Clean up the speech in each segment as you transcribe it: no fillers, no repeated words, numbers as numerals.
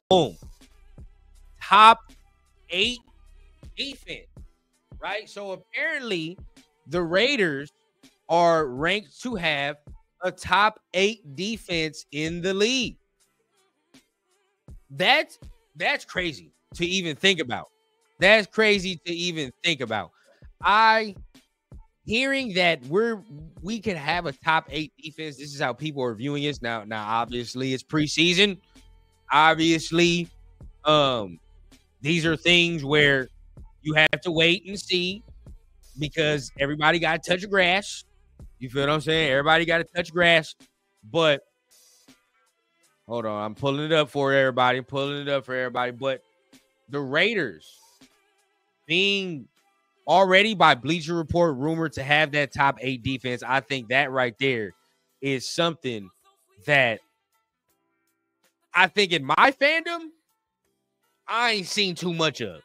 Boom. Top 8 defense, right? So apparently the Raiders are ranked to have a top 8 defense in the league. That's crazy to even think about. That's crazy to even think about. Hearing that we could have a top 8 defense. This is how people are viewing us now. Now, obviously, it's preseason. Obviously, these are things where you have to wait and see because everybody got to touch grass. You feel what I'm saying? Everybody got to touch grass. But hold on, I'm pulling it up for everybody. But the Raiders being already by Bleacher Report rumored to have that top 8 defense, I think that right there is something that I think in my fandom, I ain't seen too much of.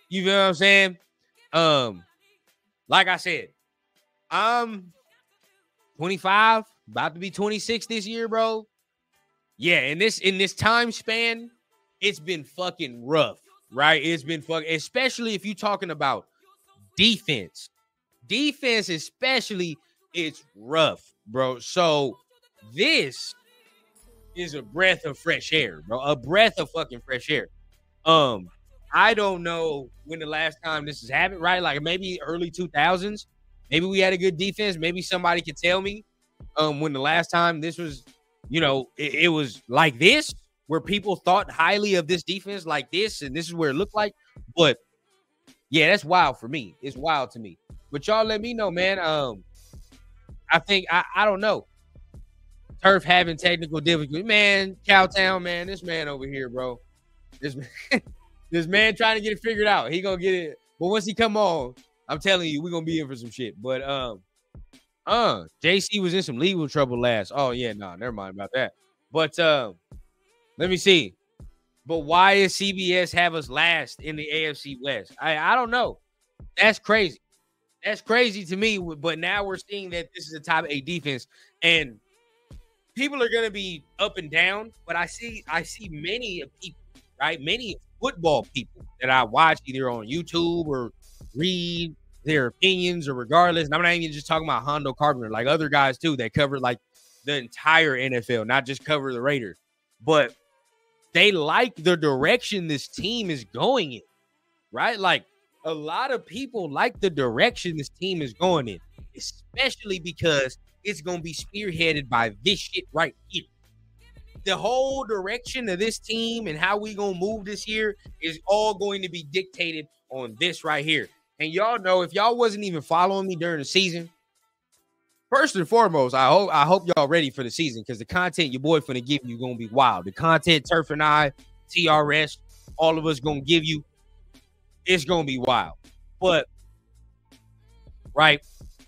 You feel what I'm saying? Like I said, I'm 25, about to be 26 this year, bro. Yeah, in this time span, it's been fucking rough, right? It's been fucking, especially if you're talking about defense. Defense, especially, it's rough, bro. So this is a breath of fresh air, bro. A breath of fucking fresh air. I don't know when the last time this has happened, right? Like maybe early 2000s. Maybe we had a good defense. Maybe somebody could tell me when the last time this was, it was like this, where people thought highly of this defense like this, and this is where it looked like. But yeah, that's wild for me. It's wild to me. But y'all let me know, man. I think I don't know. Turf having technical difficulties. Man, Cowtown, man, this man over here, bro. This man trying to get it figured out. He gonna get it. But once he come on, I'm telling you, we're gonna be in for some shit. But JC was in some legal trouble last. Oh, yeah, no, never mind about that. But let me see. But why is CBS have us last in the AFC West? I don't know. That's crazy. That's crazy to me. But now we're seeing that this is a top 8 defense, and people are gonna be up and down. But I see many people, right? Many football people that I watch either on YouTube or read their opinions or regardless. And I'm not even just talking about Hondo Carpenter, like other guys too that cover like the entire NFL, not just cover the Raiders. But they like the direction this team is going in, right? Like a lot of people like the direction this team is going in, especially because it's going to be spearheaded by this shit right here. The whole direction of this team and how we going to move this year is all going to be dictated on this right here. And y'all know, if y'all wasn't even following me during the season, first and foremost, I hope y'all ready for the season, because the content your boy finna give you gonna be wild. The content Turf and I, TRS, all of us gonna give you, it's gonna be wild. But right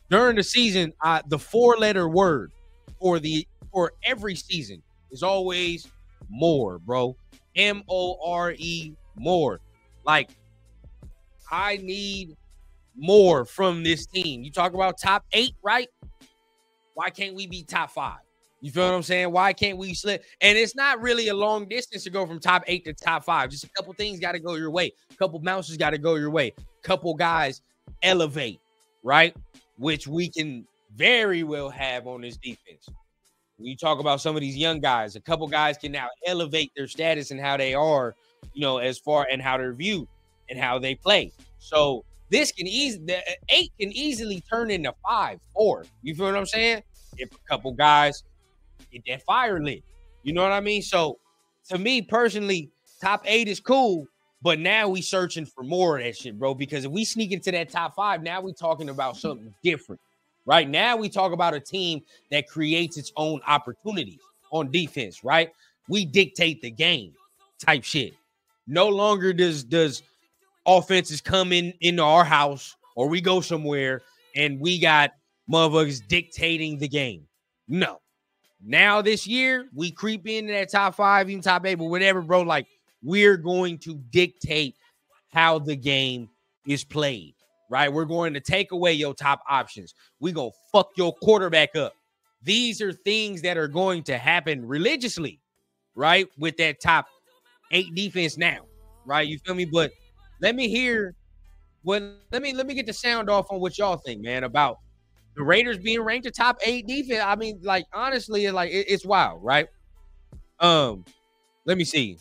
during the season, the 4-letter word for every season is always more, bro. MORE, more. Like, I need more from this team. You talk about top 8, right? Why can't we be top 5? You feel what I'm saying? Why can't we slip? And it's not really a long distance to go from top 8 to top 5. Just a couple things got to go your way. A couple bounces got to go your way. A couple guys elevate, right? Which we can very well have on this defense. When you talk about some of these young guys, a couple guys can now elevate their status and how they are, as far and how they're viewed and how they play. So this can the 8 can easily turn into 5, 4. You feel what I'm saying? If a couple guys get that fire lit, you know what I mean? So to me personally, top 8 is cool, but now we searching for more of that shit, bro. Because if we sneak into that top 5, now we talking about something different. Right now, we talk about a team that creates its own opportunities on defense, right? We dictate the game type shit. No longer does offenses come into our house or we go somewhere and we got motherfuckers dictating the game. No. Now this year, we creep into that top 5, even top 8, but whatever, bro. Like, we're going to dictate how the game is played. Right? We're going to take away your top options. We're going to fuck your quarterback up. These are things that are going to happen religiously, right? With that top 8 defense now, right? You feel me? But let me hear let me get the sound off on what y'all think, man, about the Raiders being ranked a top 8 defense. I mean, like honestly, like it's wild, right? Let me see.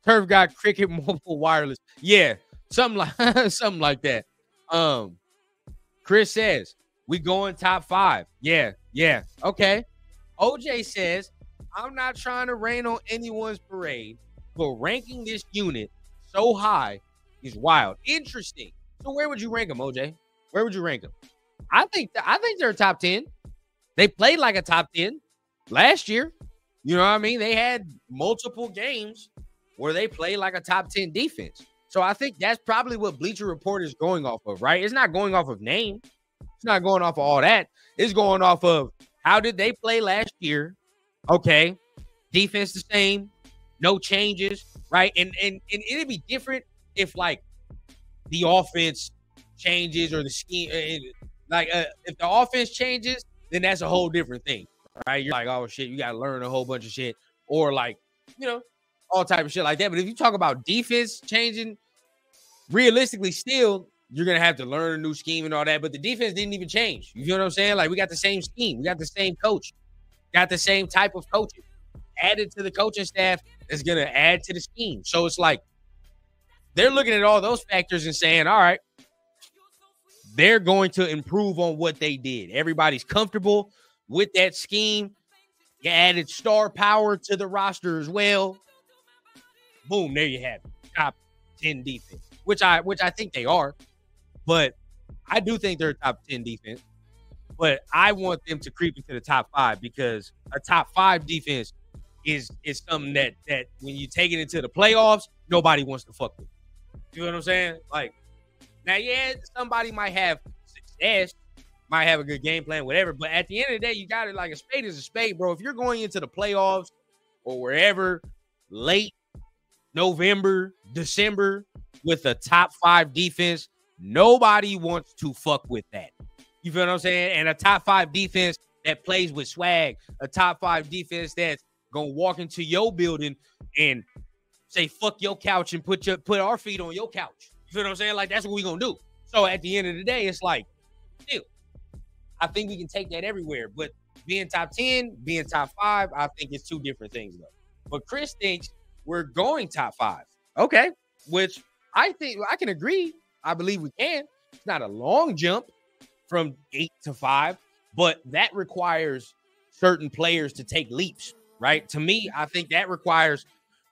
Turf got Cricket Mobile Wireless. Yeah, something like something like that. Chris says we going top 5. Yeah. Okay. OJ says I'm not trying to rain on anyone's parade, but ranking this unit so high is wild. Interesting. So where would you rank them, OJ? Where would you rank them? I think they're a top 10. They played like a top 10 last year. You know what I mean? They had multiple games where they play like a top 10 defense. So I think that's probably what Bleacher Report is going off of, right? It's not going off of name. It's not going off of all that. It's going off of how did they play last year? Okay. Defense the same. No changes, right? And it'd be different if, like, the offense changes or the scheme. If the offense changes, then that's a whole different thing, right? You're like, oh, shit, you got to learn a whole bunch of shit. Or, like, you know, all type of shit like that. But if you talk about defense changing, realistically, still, you're going to have to learn a new scheme and all that. But the defense didn't even change. You feel what I'm saying? Like, we got the same scheme. We got the same coach. Got the same type of coaching. Added to the coaching staff is going to add to the scheme. So it's like they're looking at all those factors and saying, all right, they're going to improve on what they did. Everybody's comfortable with that scheme. You added star power to the roster as well. Boom, there you have it. Top 10 defense, which I think they are. But I do think they're a top 10 defense. But I want them to creep into the top 5 because a top 5 defense is something that when you take it into the playoffs, nobody wants to fuck with. You know what I'm saying? Like, now, yeah, somebody might have success, might have a good game plan, whatever. But at the end of the day, you got it like a spade is a spade, bro. If you're going into the playoffs or wherever late November, December with a top 5 defense, nobody wants to fuck with that. You feel what I'm saying? And a top 5 defense that plays with swag, a top 5 defense that's gonna walk into your building and say fuck your couch and put our feet on your couch. You feel what I'm saying? Like, that's what we gonna do. So at the end of the day, it's like, still, I think we can take that everywhere. But being top 10, being top 5, I think it's 2 different things though. But Chris thinks we're going top 5. Okay, which I think I can agree. I believe we can. It's not a long jump from 8 to 5, but that requires certain players to take leaps, right? To me, I think that requires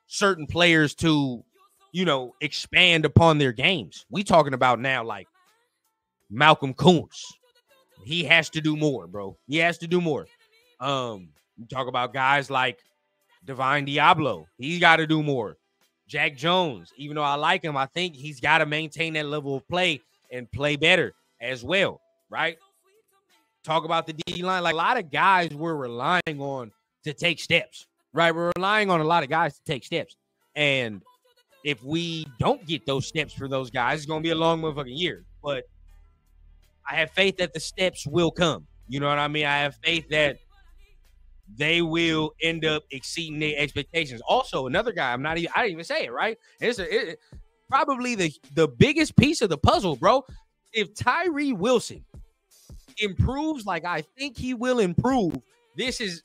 certain players to, you know, expand upon their games. We talking about now like Malcolm Kuntz. He has to do more, bro. He has to do more. We talk about guys like Divine Diablo. He's got to do more. Jack Jones, even though I like him, I think he's got to maintain that level of play and play better as well, right? Talk about the D-line. Like, a lot of guys we're relying on to take steps, right? We're relying on a lot of guys to take steps. And if we don't get those steps for those guys, it's going to be a long motherfucking year. But I have faith that the steps will come. You know what I mean? I have faith that they will end up exceeding their expectations. Also, another guy, I didn't even say it, right? It's probably the biggest piece of the puzzle, bro. If Tyree Wilson improves like I think he will improve, this is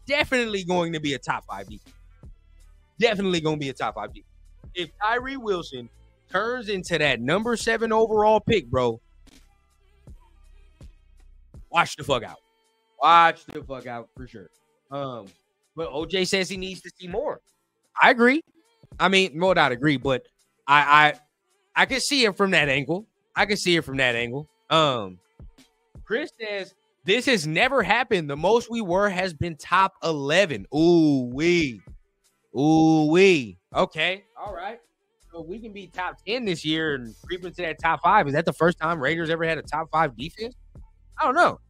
definitely going to be a top 5 defense. Definitely going to be a top 5 defense. If Tyree Wilson turns into that number 7 overall pick, bro, watch the fuck out. Watch the fuck out for sure. But OJ says he needs to see more. I agree. I mean, more not agree, but I can see it from that angle. Chris says this has never happened. The most we were has been top 11. Ooh wee. Okay, all right. So we can be top 10 this year and creep into that top 5. Is that the first time Raiders ever had a top 5 defense? I don't know.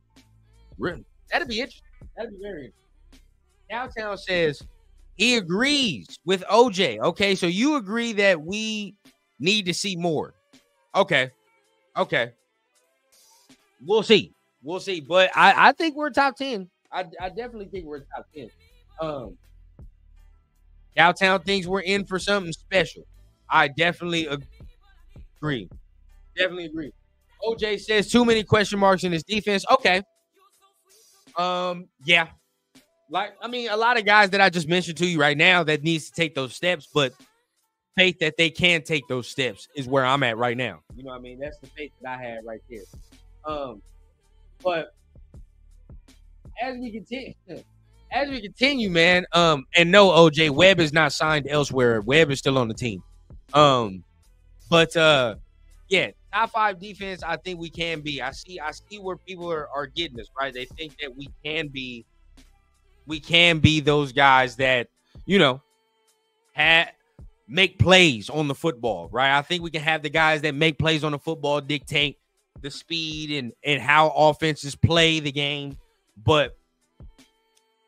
That'd be interesting. That'd be very interesting. Downtown says he agrees with OJ. Okay, so you agree that we need to see more. Okay. We'll see. But I think we're top 10. I definitely think we're top 10. Cowtown thinks we're in for something special. I definitely agree. Definitely agree. OJ says too many question marks in his defense. Okay. Yeah. Like, I mean, a lot of guys that I just mentioned to you right now that needs to take those steps, but faith that they can take those steps is where I'm at right now. You know what I mean? That's the faith that I had right there. But as we continue, man, and no, OJ, Webb is not signed elsewhere. Webb is still on the team. But yeah, top 5 defense, I think we can be. I see where people are getting us, right? They think that we can be those guys that, you know, make plays on the football, right? I think we can have the guys that make plays on the football dictate the speed and how offenses play the game. But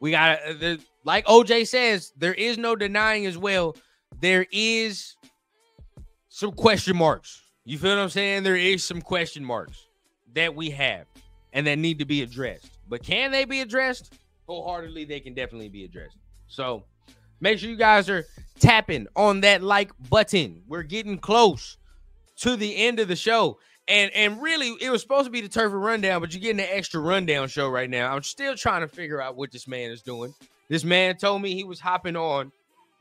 we got to, like OJ says, there is no denying as well. There is some question marks. You feel what I'm saying? There is some question marks that we have and that need to be addressed. But can they be addressed? Wholeheartedly, they can definitely be addressed. So make sure you guys are tapping on that like button. We're getting close to the end of the show. And really, it was supposed to be the Turf Rundown, but you're getting an extra rundown show right now. I'm still trying to figure out what this man is doing. This man told me he was hopping on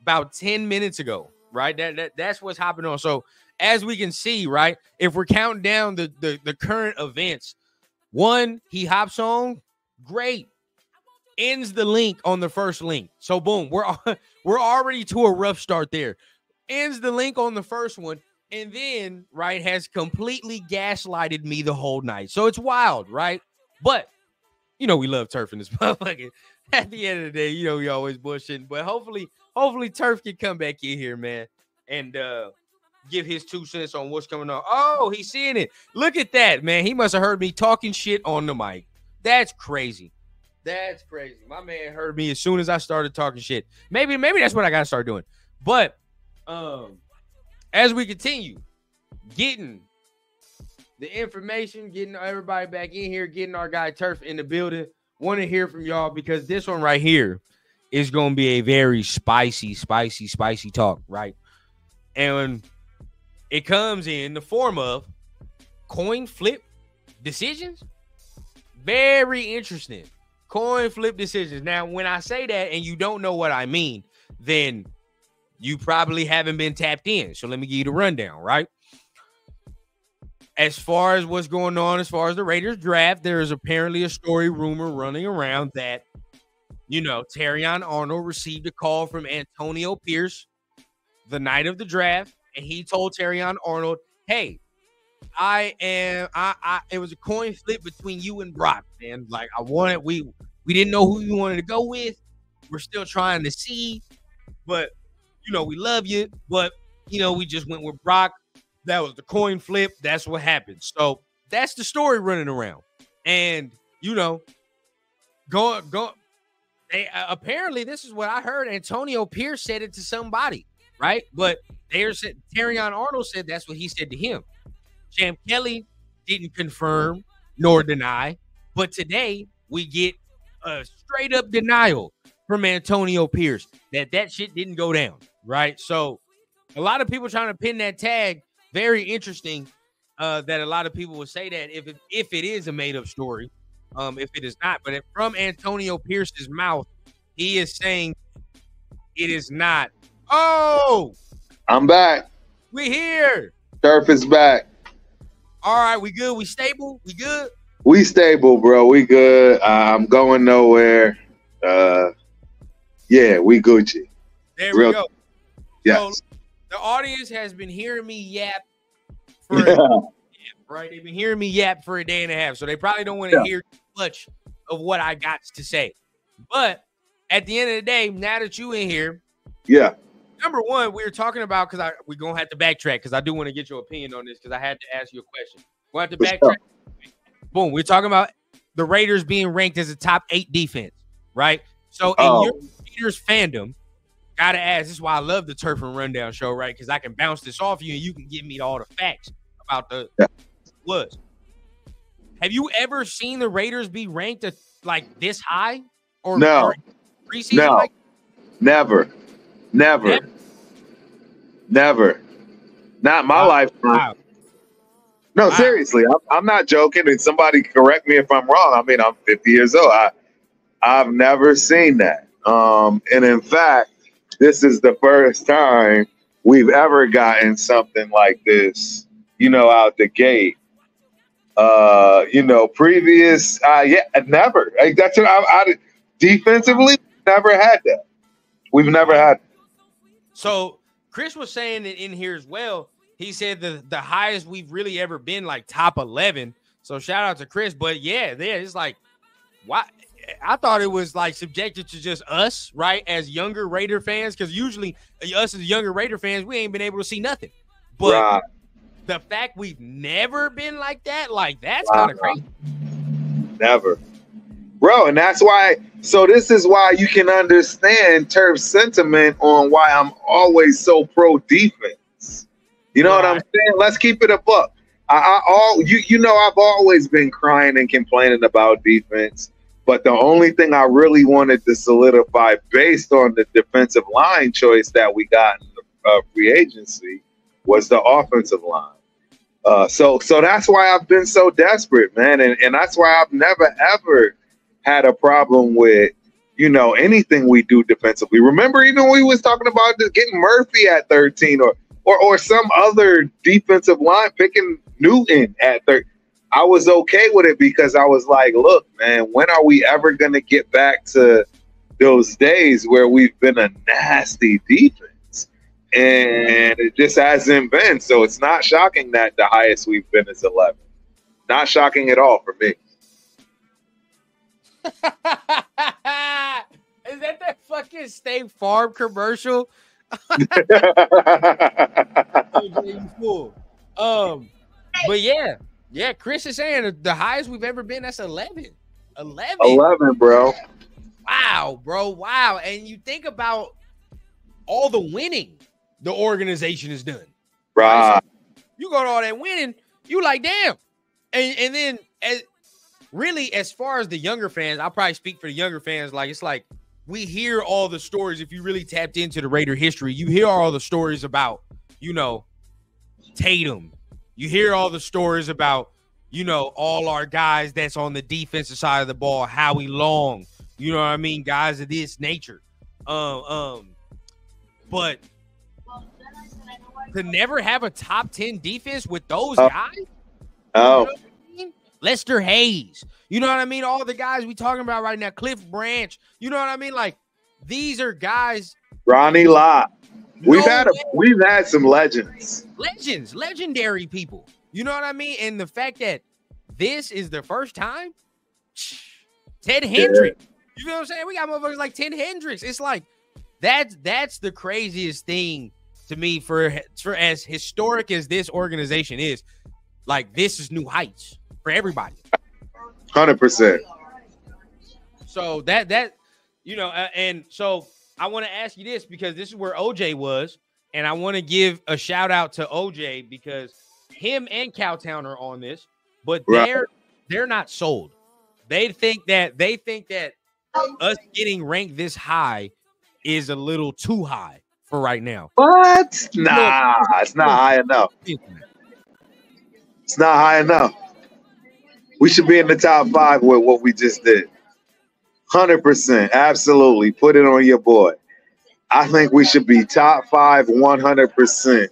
about 10 minutes ago, right? That's what's hopping on. So as we can see, right, if we're counting down the current events, one, he hops on, great. Ends the link on the first link. So boom, we're already to a rough start there. Ends the link on the first one, and then, right, has completely gaslighted me the whole night. So it's wild, right? But you know we love Turf in this motherfucker. At the end of the day, you know we always bullshitting. But hopefully Turf can come back in here, man, and give his 2 cents on what's coming on. Oh, he's seeing it. Look at that, man. He must have heard me talking shit on the mic. That's crazy. That's crazy. My man heard me as soon as I started talking shit. Maybe that's what I gotta start doing. But as we continue getting the information, getting everybody back in here, getting our guy Turf in the building, want to hear from y'all because this one right here is gonna be a very spicy talk, right? And it comes in the form of coin flip decisions. Very interesting. Coin flip decisions. Now, when I say that and you don't know what I mean, then you probably haven't been tapped in. So let me give you the rundown, right? As far as what's going on, as far as the Raiders draft, there is apparently a story rumor running around that, you know, Terrion Arnold received a call from Antonio Pierce the night of the draft, and he told Terrion Arnold, hey, it was a coin flip between you and Brock, man. Like, we didn't know who you wanted to go with. We're still trying to see, but you know, we love you, but you know, we just went with Brock. That was the coin flip. That's what happened. So that's the story running around. And you know, apparently this is what I heard. Antonio Pierce said it to somebody, right? But Terrion Arnold said that's what he said to him. Champ Kelly didn't confirm nor deny, but today we get a straight up denial from Antonio Pierce that shit didn't go down, right? So a lot of people trying to pin that tag. Very interesting that a lot of people would say that if it is a made up story, if it is not, but from Antonio Pierce's mouth, he is saying it is not. Oh, I'm back. We here. Turf is back. All right, we good? We stable? We good? We stable, bro. We good. I'm going nowhere. Yeah, we Gucci. There we go. Yes. So the audience has been hearing me yap for right? They've been hearing me yap for a day and a half, so they probably don't want to hear too much of what I got to say. But at the end of the day, now that you in here, number one, we were talking about because we're gonna have to backtrack because I do want to get your opinion on this because I had to ask you a question. We'll have to backtrack. Boom, we're talking about the Raiders being ranked as a top 8 defense, right? So in your Raiders fandom, gotta ask. This is why I love the Turf and Rundown show, right? Because I can bounce this off you and you can give me all the facts about the was. Have you ever seen the Raiders be ranked like this high? Or no, preseason? Never. Never. Not my lifetime. Wow. No, seriously, I'm not joking. And somebody correct me if I'm wrong. I mean, I'm 50 years old. I've never seen that. And in fact, this is the first time we've ever gotten something like this, out the gate. Previous, never. Like, that's what I defensively never had that. We've never had. So Chris was saying it in here as well. He said the highest we've really ever been, like top 11. So shout out to Chris. But yeah, it's like, why? I thought it was like subjected to just us, right, as younger Raider fans, because usually us as younger Raider fans, we ain't been able to see nothing. But the fact we've never been like that, that's kind of crazy. Never. Bro, and that's why, so this is why you can understand Turf's sentiment on why I'm always so pro defense. You know what I'm saying? Let's keep it a buck. I've always been crying and complaining about defense, but the only thing I really wanted to solidify based on the defensive line choice that we got in the free agency was the offensive line. So that's why I've been so desperate, man. And that's why I've never, ever had a problem with, anything we do defensively. Remember, even when we was talking about getting Murphy at 13 or some other defensive line, picking Newton at 13. I was okay with it because I was like, look, man, when are we ever going to get back to those days where we've been a nasty defense? And it just hasn't been. So it's not shocking that the highest we've been is 11. Not shocking at all for me. Is that fucking State Farm commercial? But yeah, Chris is saying the highest we've ever been, that's 11. 11, bro. Wow, bro. Wow. And you think about all the winning the organization has done. Right. So you got all that winning, you like, damn. And then as far as the younger fans, I'll probably speak for the younger fans. Like, it's like we hear all the stories. If you really tapped into the Raider history, you hear all the stories about, Tatum. You hear all the stories about, all our guys that's on the defensive side of the ball, Howie Long, you know what I mean? Guys of this nature. But to never have a top 10 defense with those guys. Oh. You know what I mean? Lester Hayes. You know what I mean? All the guys we talking about right now, Cliff Branch. You know what I mean? Like, these are guys. Ronnie Lott. We've had some legends. Legendary people. You know what I mean? And the fact that this is the first time, Ted Hendricks. You know what I'm saying? We got motherfuckers like Ted Hendricks. It's like that's the craziest thing to me for as historic as this organization is. Like, this is new heights for everybody. 100%. So and so I want to ask you this because this is where OJ was, and I want to give a shout out to OJ because him and Cowtown are on this, but they're not sold. They think that us getting ranked this high is a little too high for right now. What? Nah, it's not high enough. It's not high enough. We should be in the top 5 with what we just did. 100%. Absolutely. Put it on your board. I think we should be top 5 100%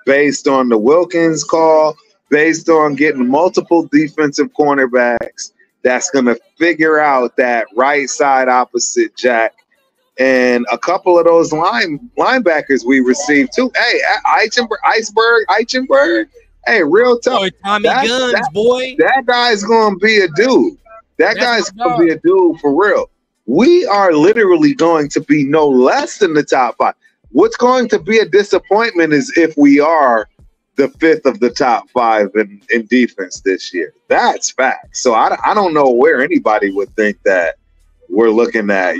based on the Wilkins call, based on getting multiple defensive cornerbacks that's going to figure out that right side opposite Jack. And a couple of those linebackers we received too. Hey, Eichenberg. Hey, real tough. Boy, Tommy Guns, boy. That guy's going to be a dude. That's going to be a dude for real. We are literally going to be no less than the top 5. What's going to be a disappointment is if we are the 5th of the top 5 in defense this year. That's fact. So I don't know where anybody would think that we're looking at,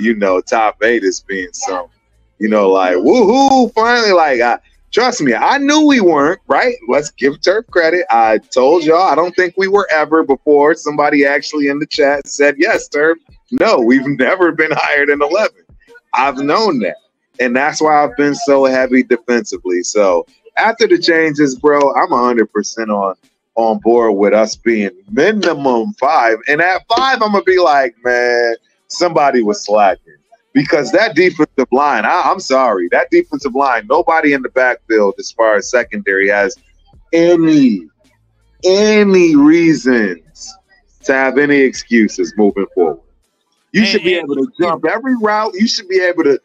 top 8 as being some, like, woohoo, finally, like, trust me, I knew we weren't, right? Let's give Turf credit. I told y'all I don't think we were ever before. Somebody actually in the chat said, yes, Turf. No, we've never been higher than 11. I've known that. And that's why I've been so heavy defensively. So after the changes, bro, I'm 100% on board with us being minimum 5. And at 5, I'm going to be like, man, somebody was slacking. Because that defensive line, I'm sorry, that defensive line, nobody in the backfield as far as secondary has any reasons to have any excuses moving forward. You should be able to jump every route. You should be able to.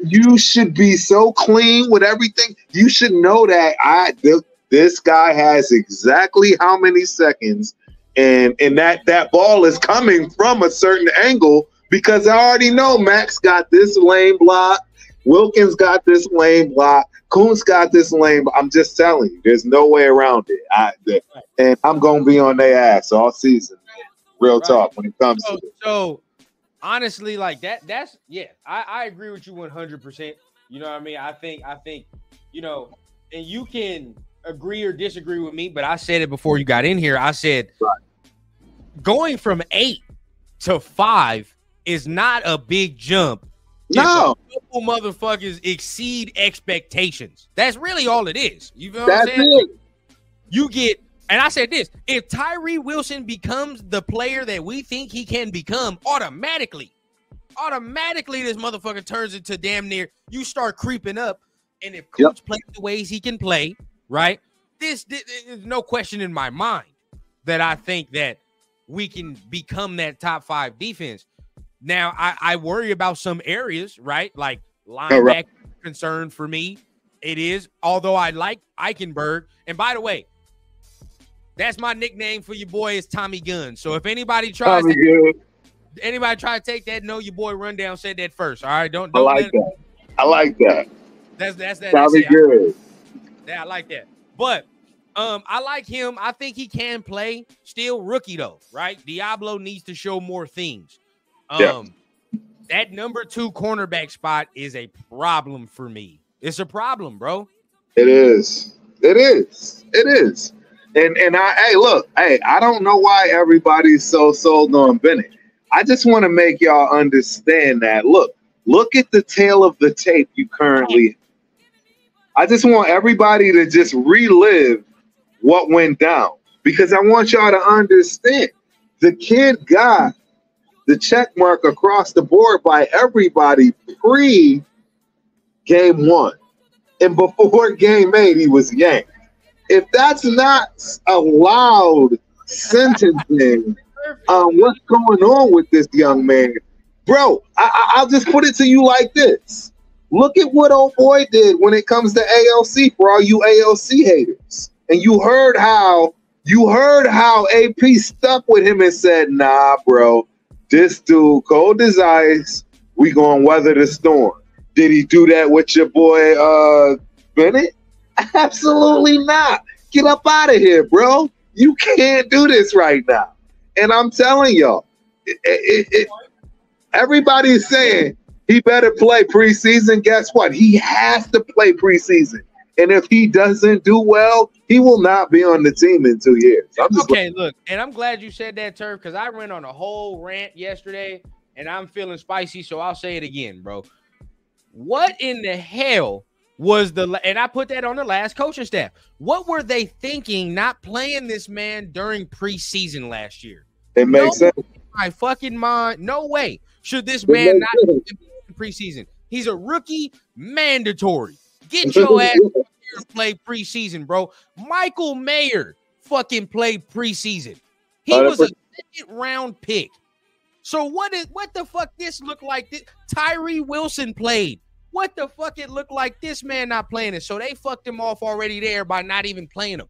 You should be so clean with everything. You should know that this guy has exactly how many seconds, and that ball is coming from a certain angle because I already know Max got this lane block, Wilkins got this lane block, Kuntz got this lane. I'm just telling you, there's no way around it. And I'm gonna be on their ass all season. Real talk when it comes to it. So honestly, like that's I agree with you 100%. You know what I mean? I think, you know, and you can agree or disagree with me, but I said it before you got in here. I said going from 8 to 5 is not a big jump. No. If a couple motherfuckers exceed expectations. That's really all it is. You know what I'm saying? It. You get, and I said this, if Tyree Wilson becomes the player that we think he can become, automatically this motherfucker turns into damn near, you start creeping up. And if Coach plays the ways he can play, right? This is no question in my mind that I think that we can become that top 5 defense. Now, I worry about some areas, right? Like linebacker concern for me. It is, although I like Eichenberg. And by the way, that's my nickname for your boy is Tommy Gunn. So if anybody tries to take that, know your boy Rundown said that first. All right, don't. I like that. That's Tommy Gunn. Yeah, I like that. But I like him. I think he can play. Still rookie though, right? Diablo needs to show more things. That number 2 cornerback spot is a problem for me. It's a problem, bro. It is. And I don't know why everybody's so sold on Bennett. I just want to make y'all understand that. Look at the tail of the tape you currently. I just want everybody to just relive what went down because I want y'all to understand the kid got the check mark across the board by everybody pre-game 1. And before game 8, he was yanked. If that's not a loud sentencing on what's going on with this young man, bro, I'll just put it to you like this. Look at what old boy did when it comes to ALC for all you ALC haters. And you heard how AP stuck with him and said, nah, bro, this dude, cold as ice, we gonna weather the storm. Did he do that with your boy Bennett? Absolutely not. Get up out of here, bro. You can't do this right now. And I'm telling y'all, everybody's saying he better play preseason. Guess what? He has to play preseason. And if he doesn't do well, he will not be on the team in 2 years. Look, and I'm glad you said that, Turf, because I went on a whole rant yesterday, and I'm feeling spicy, so I'll say it again, bro. What in the hell was and I put that on the last coaching staff. What were they thinking not playing this man during preseason last year? It makes sense. In my fucking mind, no way should this man not be in preseason. He's a rookie, mandatory. Get your ass here and play preseason, bro. Michael Mayer fucking played preseason. He was a 2nd-round pick. So what the fuck this look like? Tyree Wilson played. What the fuck it looked like this man not playing it? So they fucked him off already there by not even playing him.